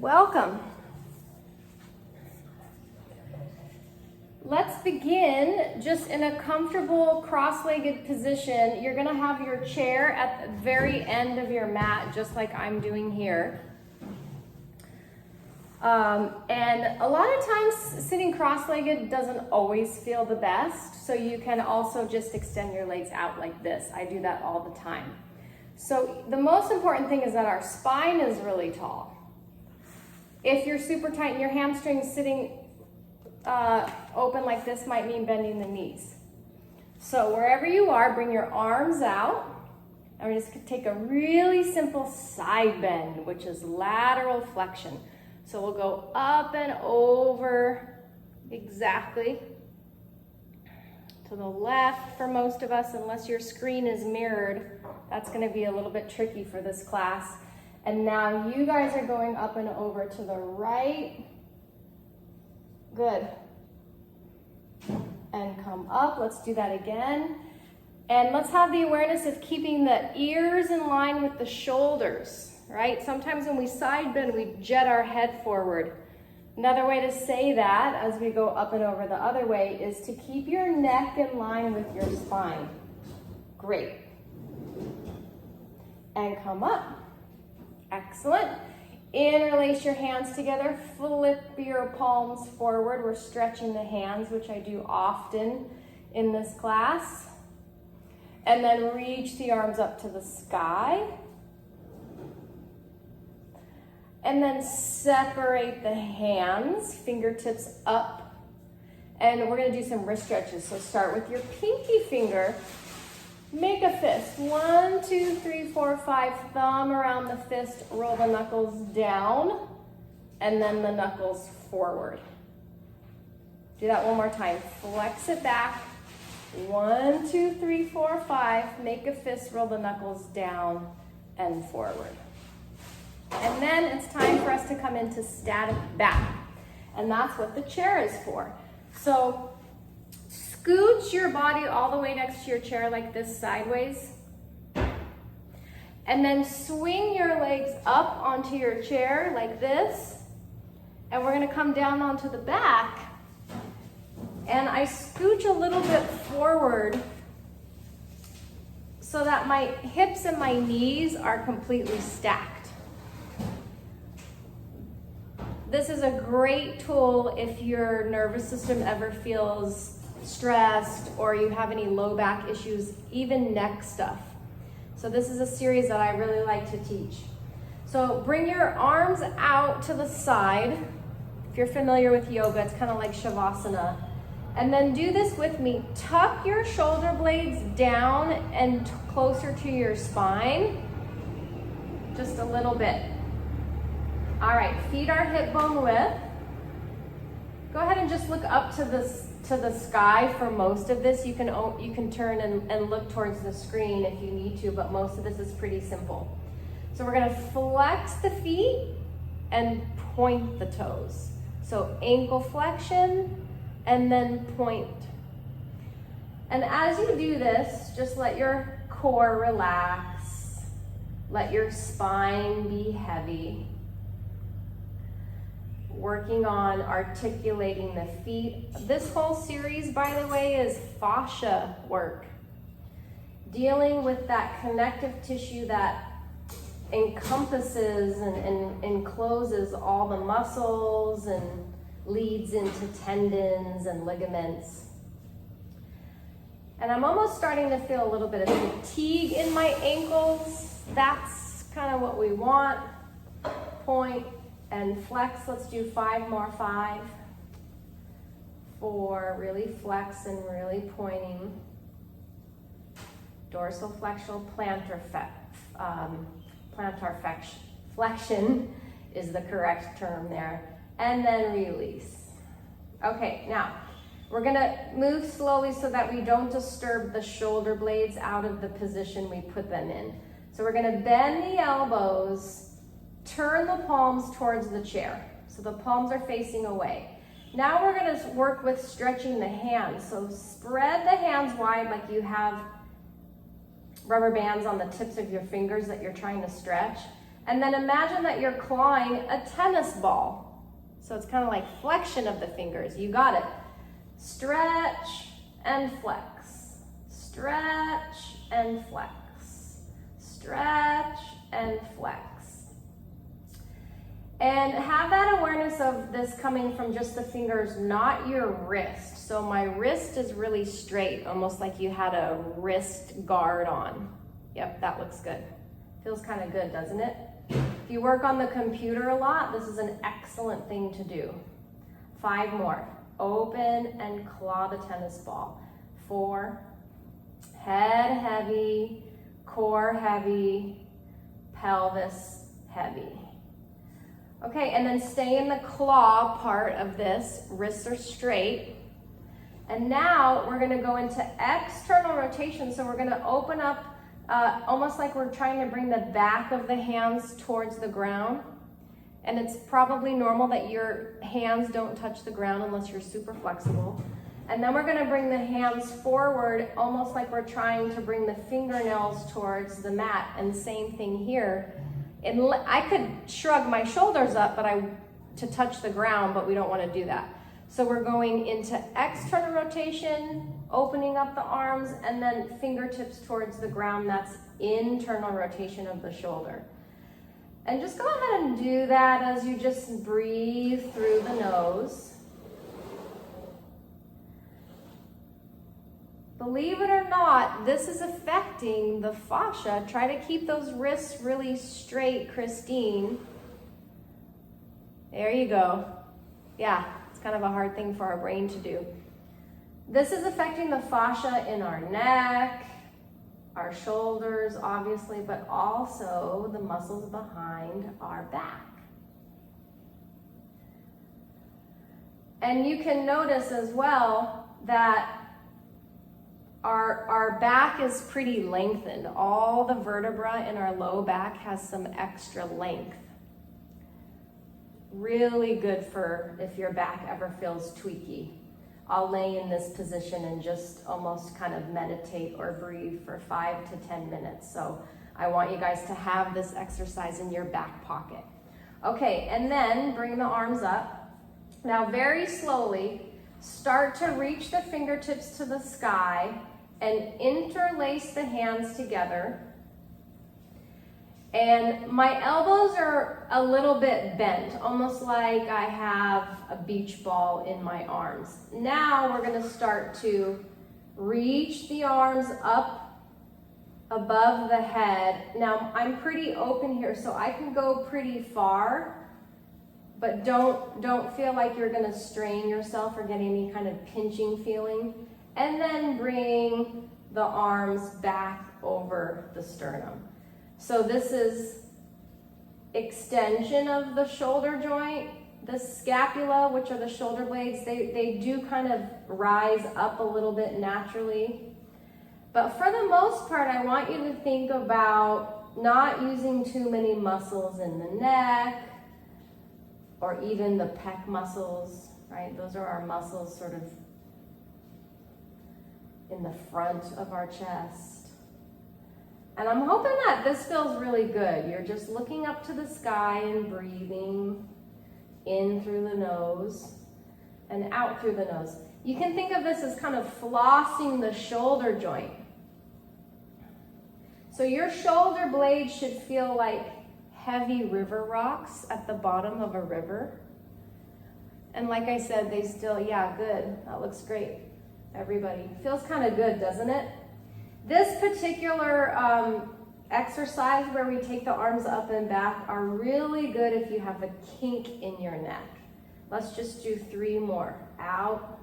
Welcome. Let's begin just in a comfortable cross-legged position. You're gonna have your chair at the very end of your mat, just like I'm doing here. And a lot of times sitting cross-legged doesn't always feel the best, so you can also just extend your legs out like this. I do that all the time. So the most important thing is that our spine is really tall. If you're super tight in your hamstrings, sitting open like this might mean bending the knees. So wherever you are, bring your arms out. And we're just gonna take a really simple side bend, which is lateral flexion. So we'll go up and over exactly to the left for most of us, unless your screen is mirrored. That's gonna be a little bit tricky for this class. And now you guys are going up and over to the right. Good. And come up, let's do that again. And let's have the awareness of keeping the ears in line with the shoulders, right? Sometimes when we side bend, we jet our head forward. Another way to say that as we go up and over the other way is to keep your neck in line with your spine. Great. And come up. Excellent. Interlace your hands together, flip your palms forward. We're stretching the hands, which I do often in this class. And then reach the arms up to the sky. And then separate the hands, fingertips up. And we're gonna do some wrist stretches. So start with your pinky finger. Make a fist. 1, 2, 3, 4, 5. Thumb around the fist. Roll the knuckles down. And then the knuckles forward. Do that one more time. Flex it back. 1, 2, 3, 4, 5. Make a fist. Roll the knuckles down and forward. And then it's time for us to come into static back. And that's what the chair is for. So scooch your body all the way next to your chair like this sideways. And then swing your legs up onto your chair like this. And we're gonna come down onto the back. And I scooch a little bit forward so that my hips and my knees are completely stacked. This is a great tool if your nervous system ever feels stressed or you have any low back issues, even neck stuff. So this is a series that I really like to teach. So bring your arms out to the side. If you're familiar with yoga, it's kind of like Shavasana. And then do this with me. Tuck your shoulder blades down and closer to your spine. Just a little bit. All right, feet are hip bone width. Go ahead and just look up to the sky for most of this. You can turn and look towards the screen if you need to, but most of this is pretty simple. So we're gonna flex the feet and point the toes. So ankle flexion and then point. And as you do this, just let your core relax. Let your spine be heavy. Working on articulating the feet. This whole series, by the way, is fascia work. Dealing with that connective tissue that encompasses and encloses all the muscles and leads into tendons and ligaments. And I'm almost starting to feel a little bit of fatigue in my ankles. That's kind of what we want. Point and flex. Let's do 5 more. 5, 4, really flex and really pointing. Dorsal flexural plantar flexion is the correct term there. And then release. Okay, now we're gonna move slowly so that we don't disturb the shoulder blades out of the position we put them in. So we're gonna bend the elbows. Turn the palms towards the chair. So the palms are facing away. Now we're gonna work with stretching the hands. So spread the hands wide like you have rubber bands on the tips of your fingers that you're trying to stretch. And then imagine that you're clawing a tennis ball. So it's kind of like flexion of the fingers. You got it. Stretch and flex. Stretch and flex. Stretch and flex. And have that awareness of this coming from just the fingers, not your wrist. So my wrist is really straight, almost like you had a wrist guard on. Yep, that looks good. Feels kind of good, doesn't it? If you work on the computer a lot, this is an excellent thing to do. 5 more. Open and claw the tennis ball. 4. Head heavy, core heavy, pelvis heavy. Okay, and then stay in the claw part of this. Wrists are straight. And now we're gonna go into external rotation. So we're gonna open up almost like we're trying to bring the back of the hands towards the ground. And it's probably normal that your hands don't touch the ground unless you're super flexible. And then we're gonna bring the hands forward, almost like we're trying to bring the fingernails towards the mat. And same thing here. And I could shrug my shoulders up to touch the ground, but we don't want to do that. So we're going into external rotation, opening up the arms, and then fingertips towards the ground. That's internal rotation of the shoulder. And just go ahead and do that as you just breathe through the nose. Believe it or not, this is affecting the fascia. Try to keep those wrists really straight, Christine. There you go. Yeah, it's kind of a hard thing for our brain to do. This is affecting the fascia in our neck, our shoulders, obviously, but also the muscles behind our back. And you can notice as well that our back is pretty lengthened. All the vertebra in our low back has some extra length. Really good for if your back ever feels tweaky. I'll lay in this position and just almost kind of meditate or breathe for 5 to 10 minutes. So I want you guys to have this exercise in your back pocket. Okay, and then bring the arms up. Now very slowly, start to reach the fingertips to the sky and interlace the hands together. And my elbows are a little bit bent, almost like I have a beach ball in my arms. Now we're gonna start to reach the arms up above the head. Now I'm pretty open here, so I can go pretty far, but don't feel like you're gonna strain yourself or get any kind of pinching feeling. And then bring the arms back over the sternum. So this is extension of the shoulder joint. The scapula, which are the shoulder blades, they do kind of rise up a little bit naturally. But for the most part, I want you to think about not using too many muscles in the neck or even the pec muscles, right? Those are our muscles sort of in the front of our chest. And I'm hoping that this feels really good. You're just looking up to the sky and breathing in through the nose and out through the nose. You can think of this as kind of flossing the shoulder joint. So your shoulder blades should feel like heavy river rocks at the bottom of a river. And like I said, they still, yeah, good. That looks great. Everybody. Feels kind of good, doesn't it? This particular exercise where we take the arms up and back are really good if you have a kink in your neck. Let's just do 3 more. Out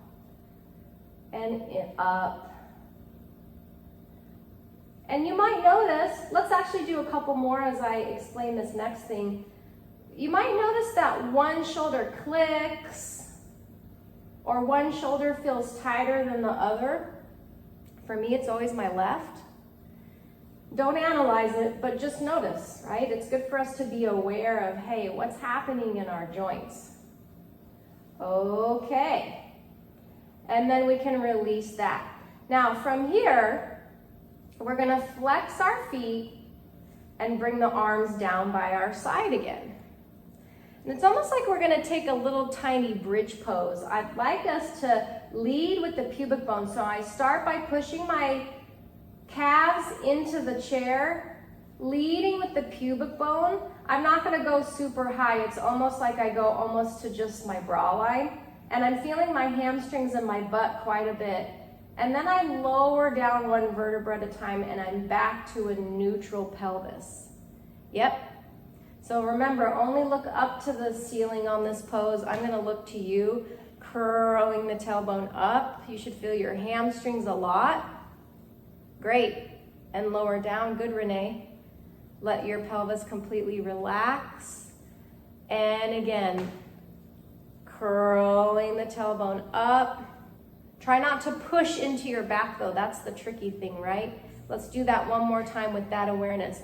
and up. And you might notice, let's actually do a couple more as I explain this next thing. You might notice that one shoulder clicks or one shoulder feels tighter than the other. For me, it's always my left. Don't analyze it, but just notice, right? It's good for us to be aware of, hey, what's happening in our joints? Okay. And then we can release that. Now, from here, we're gonna flex our feet and bring the arms down by our side again. And it's almost like we're gonna take a little tiny bridge pose. I'd like us to lead with the pubic bone. So I start by pushing my calves into the chair, leading with the pubic bone. I'm not gonna go super high. It's almost like I go almost to just my bra line. And I'm feeling my hamstrings and my butt quite a bit. And then I lower down one vertebra at a time and I'm back to a neutral pelvis. Yep. So remember, only look up to the ceiling on this pose. I'm gonna look to you, curling the tailbone up. You should feel your hamstrings a lot. Great. And lower down. Good, Renee. Let your pelvis completely relax. And again, curling the tailbone up. Try not to push into your back though. That's the tricky thing, right? Let's do that one more time with that awareness.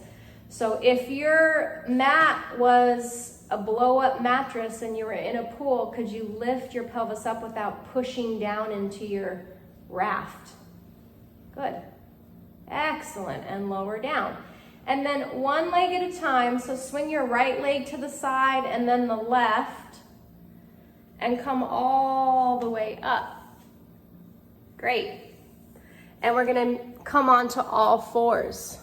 So if your mat was a blow-up mattress and you were in a pool, could you lift your pelvis up without pushing down into your raft? Good. Excellent. And lower down. And then one leg at a time. So swing your right leg to the side and then the left and come all the way up. Great. And we're going to come onto all fours.